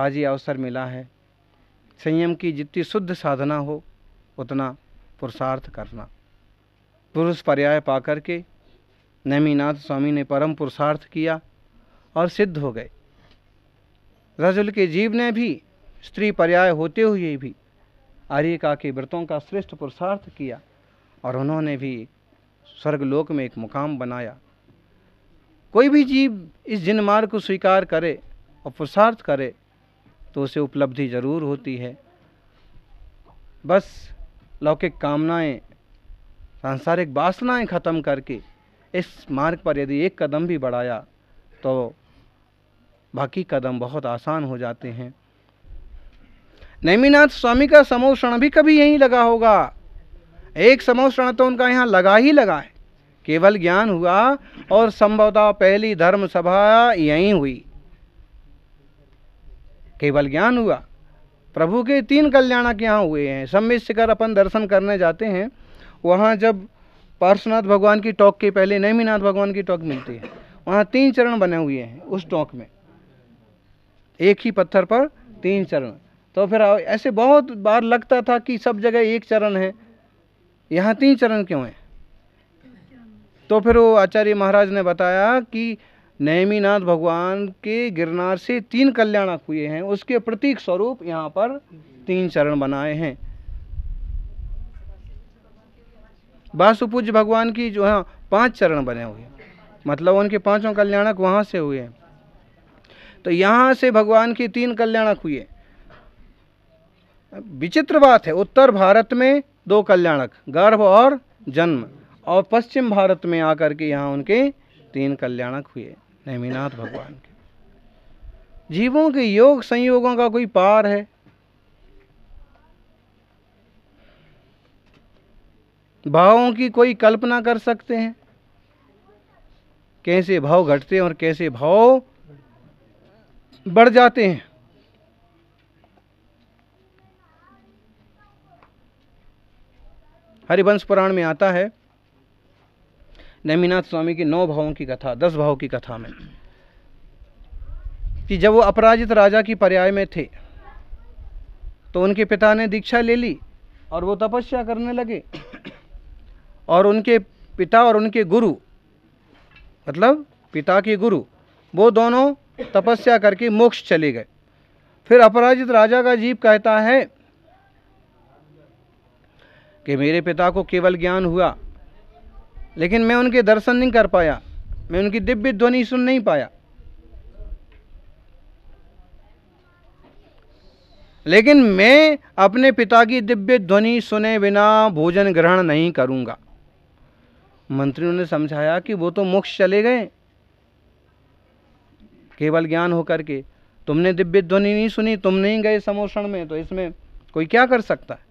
आज ये अवसर मिला है। संयम की जितनी शुद्ध साधना हो उतना पुरुषार्थ करना। पुरुष पर्याय पाकर के नेमिनाथ स्वामी ने परम पुरुषार्थ किया और सिद्ध हो गए। रजुल के जीव ने भी स्त्री पर्याय होते हुए भी आर्यिका के व्रतों का श्रेष्ठ पुरुषार्थ किया और उन्होंने भी स्वर्गलोक में एक मुकाम बनाया। कोई भी जीव इस जिन मार्ग को स्वीकार करे और पुरुषार्थ करे तो उसे उपलब्धि जरूर होती है। बस लौकिक कामनाएं, सांसारिक वासनाएं खत्म करके इस मार्ग पर यदि एक कदम भी बढ़ाया तो बाकी कदम बहुत आसान हो जाते हैं। नेमिनाथ स्वामी का समोषण भी कभी यहीं लगा होगा। एक समोषण तो उनका यहाँ लगा ही लगा है। केवल ज्ञान हुआ और संभवतः पहली धर्म सभा यहीं हुई। केवल ज्ञान हुआ। प्रभु के 3 कल्याणक यहाँ हुए हैं। सम्मित शिखर अपन दर्शन करने जाते हैं, वहाँ जब पार्श्वनाथ भगवान की टोक के पहले नेमिनाथ भगवान की टोक मिलती है, वहाँ 3 चरण बने हुए हैं उस टोक में, एक ही पत्थर पर 3 चरण। तो फिर ऐसे बहुत बार लगता था कि सब जगह एक चरण है, यहाँ 3 चरण क्यों हैं? तो फिर वो आचार्य महाराज ने बताया कि नेमिनाथ भगवान के गिरनार से 3 कल्याणक हुए हैं, उसके प्रतीक स्वरूप यहाँ पर 3 चरण बनाए हैं। वासुपूज्य भगवान की जो है 5 चरण बने हुए हैं, मतलब उनके 5 कल्याणक वहाँ से हुए हैं। तो यहाँ से भगवान के 3 कल्याणक हुए। विचित्र बात है, उत्तर भारत में 2 कल्याणक, गर्भ और जन्म, और पश्चिम भारत में आकर के यहाँ उनके 3 कल्याणक हुए नेमिनाथ भगवान के। जीवों के योग संयोगों का कोई पार है? भावों की कोई कल्पना कर सकते हैं? कैसे भाव घटते हैं और कैसे भाव बढ़ जाते हैं। हरिवंश पुराण में आता है नेमिनाथ स्वामी के 9 भावों की कथा, 10 भाव की कथा में, कि जब वो अपराजित राजा की पर्याय में थे तो उनके पिता ने दीक्षा ले ली और वो तपस्या करने लगे, और उनके पिता और उनके गुरु, मतलब पिता के गुरु, वो दोनों तपस्या करके मोक्ष चले गए। फिर अपराजित राजा का जीव कहता है कि मेरे पिता को केवल ज्ञान हुआ, लेकिन मैं उनके दर्शन नहीं कर पाया, मैं उनकी दिव्य ध्वनि सुन नहीं पाया, लेकिन मैं अपने पिता की दिव्य ध्वनि सुने बिना भोजन ग्रहण नहीं करूंगा। मंत्रियों ने समझाया कि वो तो मोक्ष चले गए केवल ज्ञान होकर के, तुमने दिव्य ध्वनि नहीं सुनी, तुम नहीं गए समोषण में, तो इसमें कोई क्या कर सकता है।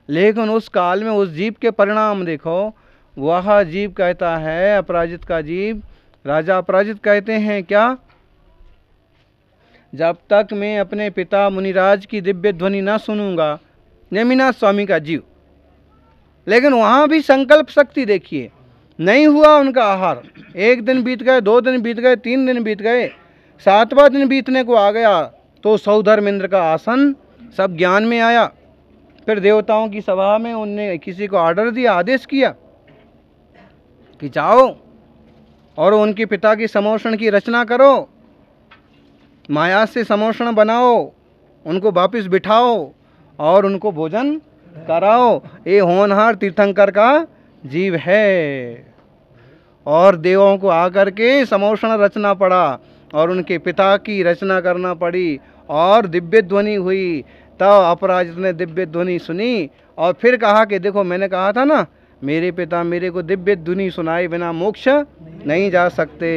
लेकिन उस काल में उस जीव के परिणाम देखो। वह जीव कहता है, अपराजित का जीव, राजा अपराजित कहते हैं क्या, जब तक मैं अपने पिता मुनिराज की दिव्य ध्वनि न सुनूंगा, नेमिनाथ स्वामी का जीव। लेकिन वहाँ भी संकल्प शक्ति देखिए, नहीं हुआ उनका आहार। 1 दिन बीत गए, 2 दिन बीत गए, 3 दिन बीत गए, 7वां दिन बीतने को आ गया तो सौधर्मेंद्र का आसन सब ज्ञान में आया। फिर देवताओं की सभा में उनने किसी को ऑर्डर दिया, आदेश किया कि जाओ और उनके पिता की समोषण की रचना करो, माया से समोषण बनाओ, उनको वापस बिठाओ और उनको भोजन कराओ। ये होनहार तीर्थंकर का जीव है। और देवों को आकर के समोषण रचना पड़ा और उनके पिता की रचना करना पड़ी और दिव्य ध्वनि हुई। तब अपराजित ने दिव्य ध्वनि सुनी और फिर कहा कि देखो, मैंने कहा था ना, मेरे पिता मेरे को दिव्य ध्वनि सुनाए बिना मोक्ष नहीं जा सकते।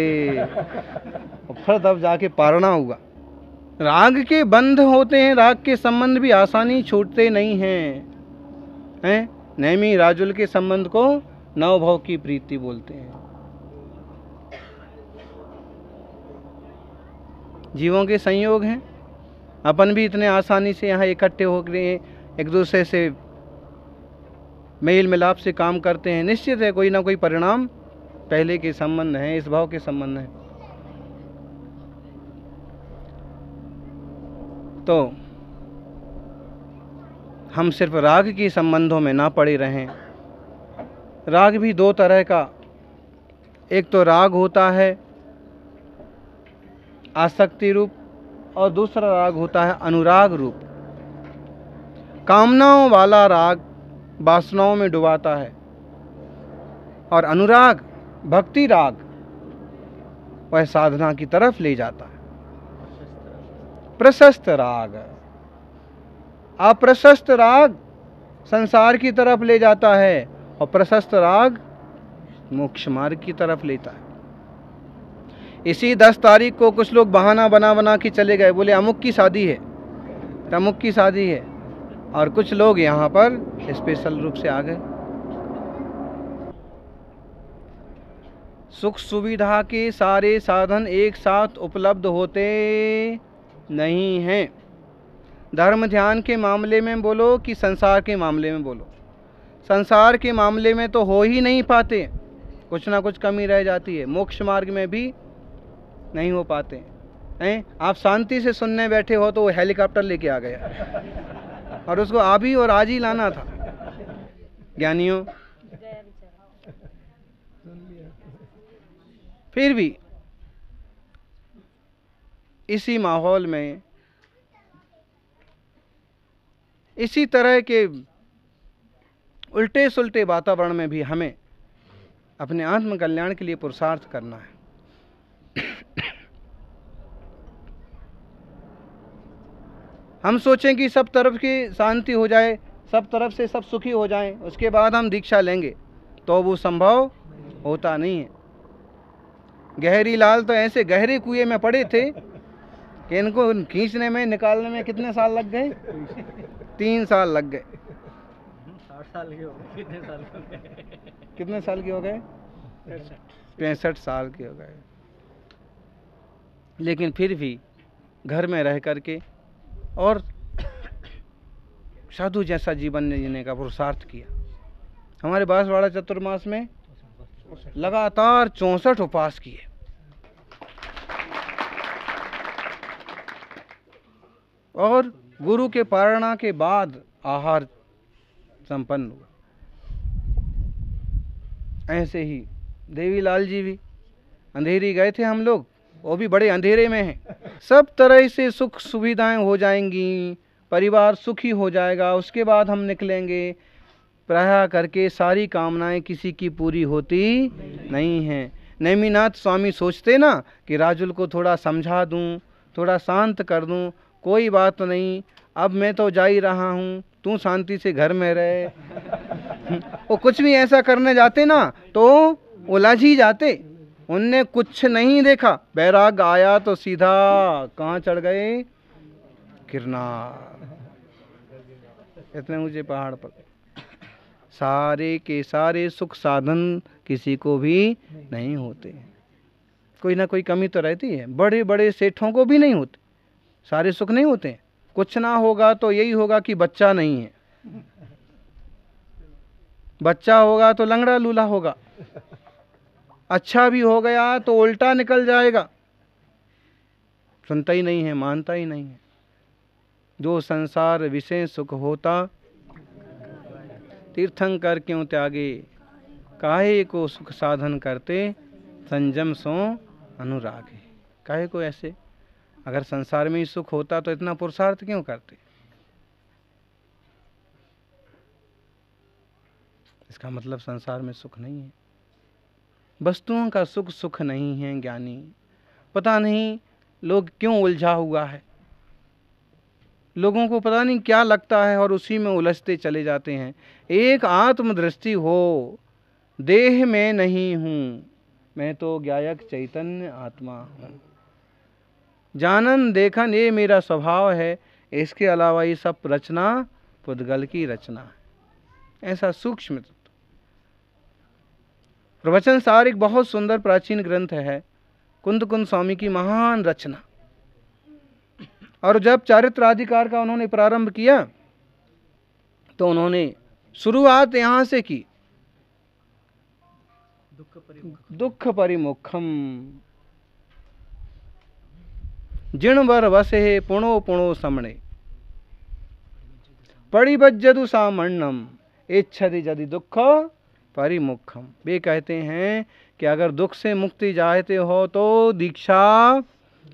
फिर तब जाके पारणा हुआ। राग के बंध होते हैं, राग के संबंध भी आसानी छूटते नहीं हैं। नेमी राजुल के संबंध को 9 भाव की प्रीति बोलते हैं। जीवों के संयोग हैं। अपन भी इतने आसानी से यहाँ इकट्ठे हो गए, एक दूसरे से मेल मिलाप से काम करते हैं। निश्चित है कोई ना कोई परिणाम पहले के संबंध हैं, इस भाव के संबंध हैं। तो हम सिर्फ राग के संबंधों में ना पड़े रहें। राग भी दो तरह का, एक तो राग होता है आसक्ति रूप और दूसरा राग होता है अनुराग रूप। कामनाओं वाला राग वासनाओं में डुबाता है और अनुराग भक्ति राग वह साधना की तरफ ले जाता है। प्रशस्त राग, अप्रशस्त राग संसार की तरफ ले जाता है और प्रशस्त राग मोक्ष मार्ग की तरफ लेता है। इसी 10 तारीख को कुछ लोग बहाना बना बना के चले गए, बोले अमुक की शादी है, तमुक की शादी है, और कुछ लोग यहाँ पर स्पेशल रूप से आ गए। सुख सुविधा के सारे साधन एक साथ उपलब्ध होते नहीं हैं। धर्म ध्यान के मामले में बोलो कि संसार के मामले में बोलो, संसार के मामले में तो हो ही नहीं पाते, कुछ ना कुछ कमी रह जाती है। मोक्ष मार्ग में भी नहीं हो पाते हैं। आप शांति से सुनने बैठे हो तो वो हेलीकॉप्टर लेके आ गया और उसको अभी और आज ही लाना था। ज्ञानियों, फिर भी इसी माहौल में, इसी तरह के उल्टे सुलटे वातावरण में भी हमें अपने आत्म कल्याण के लिए पुरुषार्थ करना है। हम सोचें कि सब तरफ की शांति हो जाए, सब तरफ से सब सुखी हो जाएं, उसके बाद हम दीक्षा लेंगे, तो वो संभव होता नहीं है। गहरी लाल तो ऐसे गहरे कुएं में पड़े थे कि इनको खींचने में, निकालने में कितने साल लग गए? 3 साल लग गए। 60 साल के हो गए। कितने साल के हो गए? 65 साल के हो गए। लेकिन फिर भी घर में रह करके और साधु जैसा जीवन जीने का पुरुषार्थ किया। हमारे बांसवाड़ा चतुर्मास में लगातार 64 उपवास किए। और गुरु के पारणा के बाद आहार संपन्न हुआ। ऐसे ही देवीलाल जी भी अंधेरी गए थे, हम लोग, वो भी बड़े अंधेरे में हैं। सब तरह से सुख सुविधाएं हो जाएंगी, परिवार सुखी हो जाएगा, उसके बाद हम निकलेंगे। प्रायः करके सारी कामनाएं किसी की पूरी होती नहीं हैं। नेमिनाथ स्वामी सोचते ना कि राजुल को थोड़ा समझा दूं, थोड़ा शांत कर दूं, कोई बात नहीं, अब मैं तो जा ही रहा हूँ, तू शांति से घर में रहे। वो कुछ भी ऐसा करने जाते ना तो उलझ ही जाते। उनने कुछ नहीं देखा, बैराग आया तो सीधा कहाँ चढ़ गए? गिरनार, इतने ऊंचे पहाड़ पर। सारे के सारे सुख साधन किसी को भी नहीं होते, कोई ना कोई कमी तो रहती है। बड़े बड़े सेठों को भी नहीं होते, सारे सुख नहीं होते। कुछ ना होगा तो यही होगा कि बच्चा नहीं है, बच्चा होगा तो लंगड़ा लूला होगा, अच्छा भी हो गया तो उल्टा निकल जाएगा। सुनता ही नहीं है, मानता ही नहीं है। जो संसार विषय सुख होता, तीर्थंकर क्यों त्यागे, काहे को सुख साधन करते, संजम सो अनुरागे। काहे को ऐसे? अगर संसार में ही सुख होता तो इतना पुरुषार्थ क्यों करते? इसका मतलब संसार में सुख नहीं है, वस्तुओं का सुख सुख नहीं है। ज्ञानी, पता नहीं लोग क्यों उलझा हुआ है, लोगों को पता नहीं क्या लगता है और उसी में उलझते चले जाते हैं। एक आत्मदृष्टि हो, देह में नहीं हूँ, मैं तो ज्ञायक चैतन्य आत्मा हूँ। जानन देखन ये मेरा स्वभाव है, इसके अलावा ये सब रचना पुद्गल की रचना है। ऐसा सूक्ष्म तत्व। प्रवचन सार एक बहुत सुंदर प्राचीन ग्रंथ है, कुंद कुंद स्वामी की महान रचना। और जब चारित्राधिकार का उन्होंने प्रारंभ किया तो उन्होंने शुरुआत यहाँ से की, दुख परिमुखम जिण वर वसे पुणो पुणो समणे, परिभज्यतु सामण्यम इच्छति यदि दुख परिमुखम। वे कहते हैं कि अगर दुख से मुक्ति चाहते हो तो दीक्षा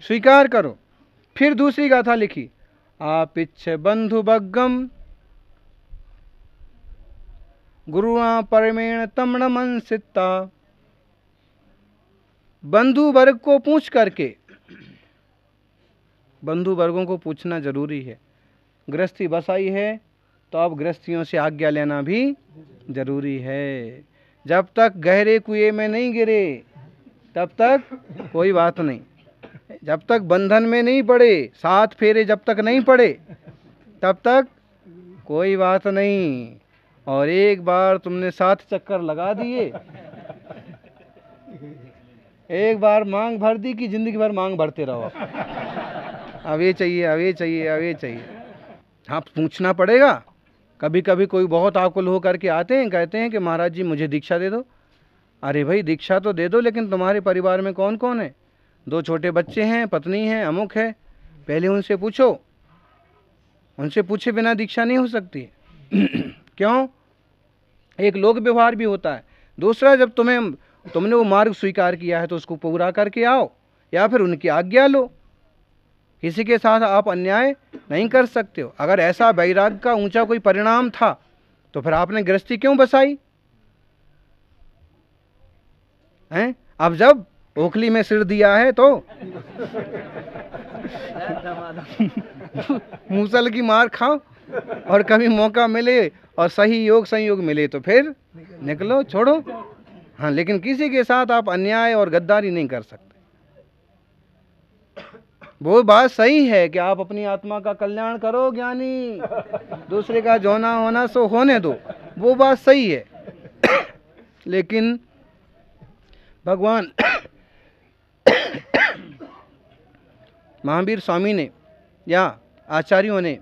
स्वीकार करो। फिर दूसरी गाथा लिखी, आपिच्छ बंधु भग्गम गुरुआ परमेण तमणमंसिता। बंधु वर्ग को पूछ करके, बंधु वर्गों को पूछना जरूरी है। गृहस्थी बसाई है तो अब गृहस्थियों से आज्ञा लेना भी जरूरी है। जब तक गहरे कुएं में नहीं गिरे तब तक कोई बात नहीं, जब तक बंधन में नहीं पड़े, 7 फेरे जब तक नहीं पड़े तब तक कोई बात नहीं। और एक बार तुमने 7 चक्कर लगा दिए, एक बार मांग भर दी कि जिंदगी भर मांग भरते रहो, अब ये चाहिए, अब ये चाहिए, अब ये चाहिए। हाँ, पूछना पड़ेगा। कभी कभी कोई बहुत आकुल हो करके आते हैं, कहते हैं कि महाराज जी मुझे दीक्षा दे दो। अरे भाई दीक्षा तो दे दो, लेकिन तुम्हारे परिवार में कौन कौन है? 2 छोटे बच्चे हैं, पत्नी है, अमुक है, पहले उनसे पूछो। उनसे पूछे बिना दीक्षा नहीं हो सकती। क्यों? एक लोक व्यवहार भी होता है। दूसरा, जब तुमने वो मार्ग स्वीकार किया है तो उसको पूरा करके आओ, या फिर उनकी आज्ञा लो। किसी के साथ आप अन्याय नहीं कर सकते हो। अगर ऐसा वैराग्य का ऊंचा कोई परिणाम था तो फिर आपने गृहस्थी क्यों बसाई हैं? अब जब ओखली में सिर दिया है तो मूसल की मार खाओ, और कभी मौका मिले और सही योग संयोग मिले तो फिर निकलो, छोड़ो। हाँ, लेकिन किसी के साथ आप अन्याय और गद्दारी नहीं कर सकते। वो बात सही है कि आप अपनी आत्मा का कल्याण करो ज्ञानी, दूसरे का जोना होना सो होने दो, वो बात सही है। लेकिन भगवान महावीर स्वामी ने या आचार्यों ने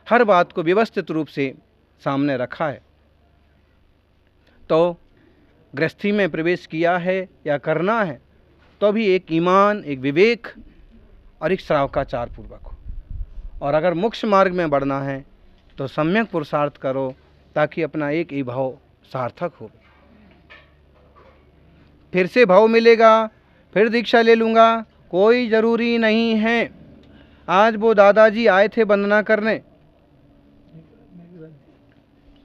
हर बात को व्यवस्थित रूप से सामने रखा है। तो गृहस्थी में प्रवेश किया है या करना है तो भी एक ईमान, एक विवेक और एक श्रावकाचार पूर्वक हो। और अगर मोक्ष मार्ग में बढ़ना है तो सम्यक पुरुषार्थ करो, ताकि अपना एक ही भाव सार्थक हो। फिर से भाव मिलेगा, फिर दीक्षा ले लूँगा, कोई ज़रूरी नहीं है। आज वो दादाजी आए थे वंदना करने,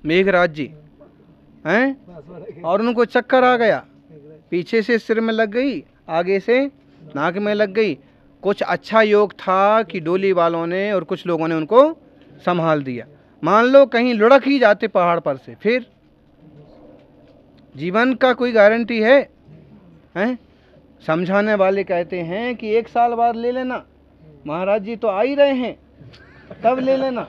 मेघराज जी हैं, और उनको चक्कर आ गया। पीछे से सिर में लग गई, आगे से नाक में लग गई। कुछ अच्छा योग था कि डोली वालों ने और कुछ लोगों ने उनको संभाल दिया। मान लो कहीं लुढ़क ही जाते पहाड़ पर से, फिर जीवन का कोई गारंटी है हैं? समझाने वाले कहते हैं कि 1 साल बाद ले लेना, महाराज जी तो आ ही रहे हैं, तब ले लेना।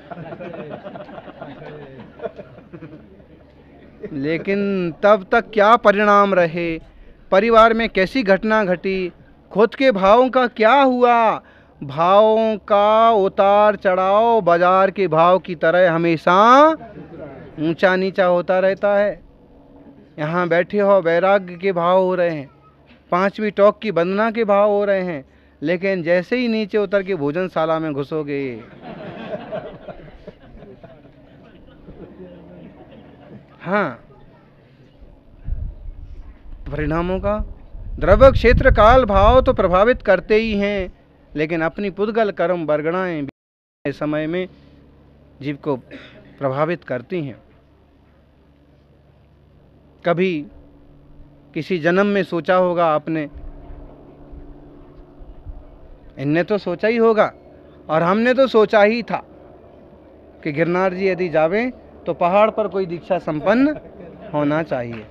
लेकिन तब तक क्या परिणाम रहे, परिवार में कैसी घटना घटी, खुद के भावों का क्या हुआ। भावों का उतार चढ़ाव बाजार के भाव की तरह हमेशा ऊंचा नीचा होता रहता है। यहाँ बैठे हो वैराग्य के भाव हो रहे हैं, 5वीं टॉक की वंदना के भाव हो रहे हैं, लेकिन जैसे ही नीचे उतर के भोजनशाला में घुसोगे, हाँ, परिणामों का द्रव्य क्षेत्र काल भाव तो प्रभावित करते ही हैं, लेकिन अपनी पुद्गल कर्म बरगणाएं भी समय में जीव को प्रभावित करती हैं। कभी किसी जन्म में सोचा होगा आपने, इनने तो सोचा ही होगा और हमने तो सोचा ही था कि गिरनार जी यदि जावें तो पहाड़ पर कोई दीक्षा संपन्न होना चाहिए।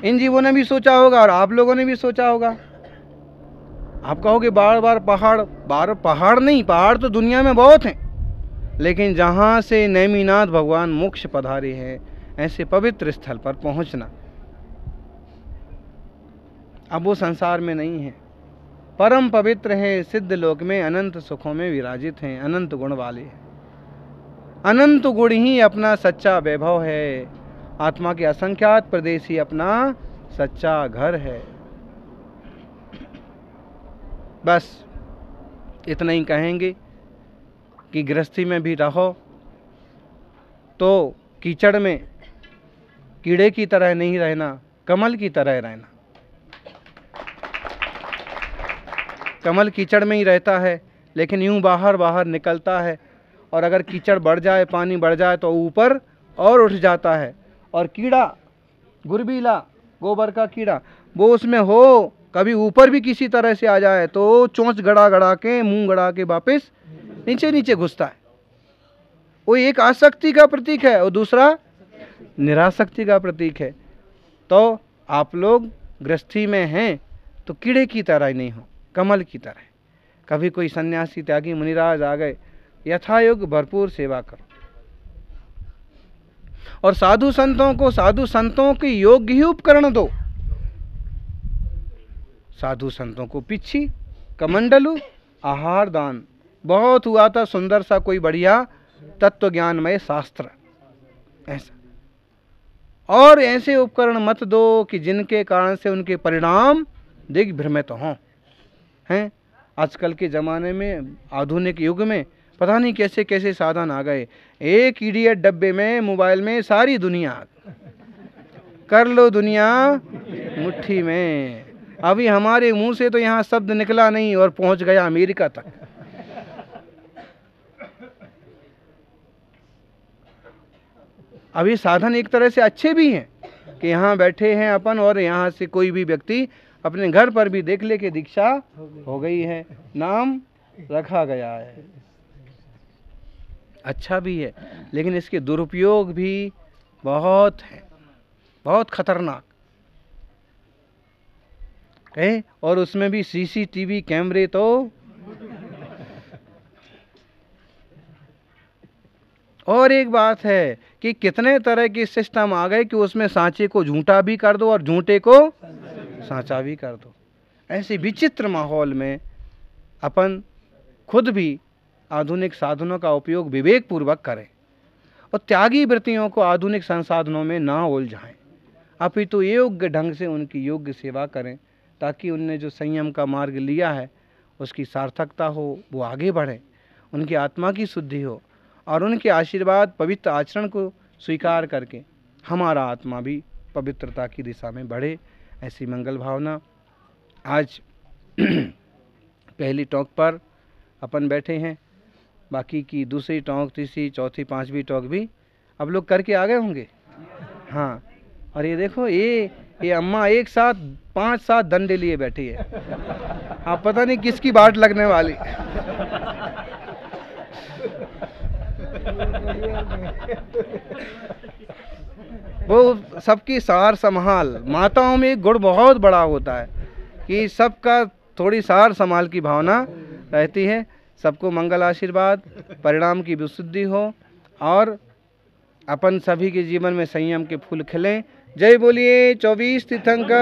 इन जीवों ने भी सोचा होगा और आप लोगों ने भी सोचा होगा। आप कहोगे बार बार पहाड़ नहीं, पहाड़ तो दुनिया में बहुत हैं, लेकिन जहाँ से नेमिनाथ भगवान मोक्ष पधारे हैं, ऐसे पवित्र स्थल पर पहुँचना अब वो संसार में नहीं है। परम पवित्र है, सिद्ध लोक में अनंत सुखों में विराजित हैं, अनंत गुण वाले हैं। अनंत गुण ही अपना सच्चा वैभव है, आत्मा के असंख्यात प्रदेश ही अपना सच्चा घर है। बस इतना ही कहेंगे कि गृहस्थी में भी रहो तो कीचड़ में कीड़े की तरह नहीं रहना, कमल की तरह रहना। कमल कीचड़ में ही रहता है, लेकिन यूं बाहर बाहर निकलता है, और अगर कीचड़ बढ़ जाए, पानी बढ़ जाए तो ऊपर और उठ जाता है। और कीड़ा गुरबीला, गोबर का कीड़ा, वो उसमें हो कभी ऊपर भी किसी तरह से आ जाए तो चोंच गड़ा गड़ा के, मुंह गड़ा के वापस नीचे नीचे घुसता है। वो एक आसक्ति का प्रतीक है और दूसरा निरासक्ति का प्रतीक है। तो आप लोग गृहस्थी में हैं तो कीड़े की तरह ही नहीं हो, कमल की तरह। कभी कोई सन्यासी त्यागी मुनिराज आ गए, यथायोग भरपूर सेवा करो। और साधु संतों को साधु संतों के योग्य ही उपकरण दो। साधु संतों को पिच्छी, कमंडलू, आहार दान, बहुत हुआ था सुंदर सा कोई बढ़िया तत्व ज्ञानमय शास्त्र ऐसा। और ऐसे उपकरण मत दो कि जिनके कारण से उनके परिणाम दिग्भ्रमित हों। हैं आजकल के ज़माने में, आधुनिक युग में पता नहीं कैसे कैसे साधन आ गए। एक इडियट डब्बे में, मोबाइल में सारी दुनिया, कर लो दुनिया मुट्ठी में। अभी हमारे मुंह से तो यहाँ शब्द निकला नहीं और पहुंच गया अमेरिका तक। अभी साधन एक तरह से अच्छे भी हैं कि यहाँ बैठे हैं अपन, और यहाँ से कोई भी व्यक्ति अपने घर पर भी देख ले कि दीक्षा हो गई है, नाम रखा गया है। अच्छा भी है, लेकिन इसके दुरुपयोग भी बहुत हैं, बहुत खतरनाक है। और उसमें भी सीसीटीवी कैमरे तो और एक बात है कि कितने तरह के सिस्टम आ गए कि उसमें सांचे को झूठा भी कर दो और झूठे को सांचा भी कर दो। ऐसे विचित्र माहौल में अपन खुद भी आधुनिक साधनों का उपयोग विवेक पूर्वक करें और त्यागी वृत्तियों को आधुनिक संसाधनों में ना उलझाएं, अपितु योग्य ढंग से उनकी योग्य सेवा करें, ताकि उनने जो संयम का मार्ग लिया है उसकी सार्थकता हो, वो आगे बढ़ें, उनकी आत्मा की शुद्धि हो, और उनके आशीर्वाद पवित्र आचरण को स्वीकार करके हमारा आत्मा भी पवित्रता की दिशा में बढ़े। ऐसी मंगल भावना आज पहली टॉक पर अपन बैठे हैं। बाकी की दूसरी टॉक, तीसरी, चौथी, पांचवी टॉक भी अब लोग करके आ गए होंगे। हाँ, और ये देखो ये अम्मा एक साथ 5-7 डंडे लिए बैठी है। आप पता नहीं किसकी बाट लगने वाली। वो सबकी सार संभाल, माताओं में एक गुण बहुत बड़ा होता है कि सबका थोड़ी सार संभाल की भावना रहती है। सबको मंगल आशीर्वाद, परिणाम की विशुद्धि हो और अपन सभी के जीवन में संयम के फूल खिलें। जय बोलिए 24 तीर्थंकर।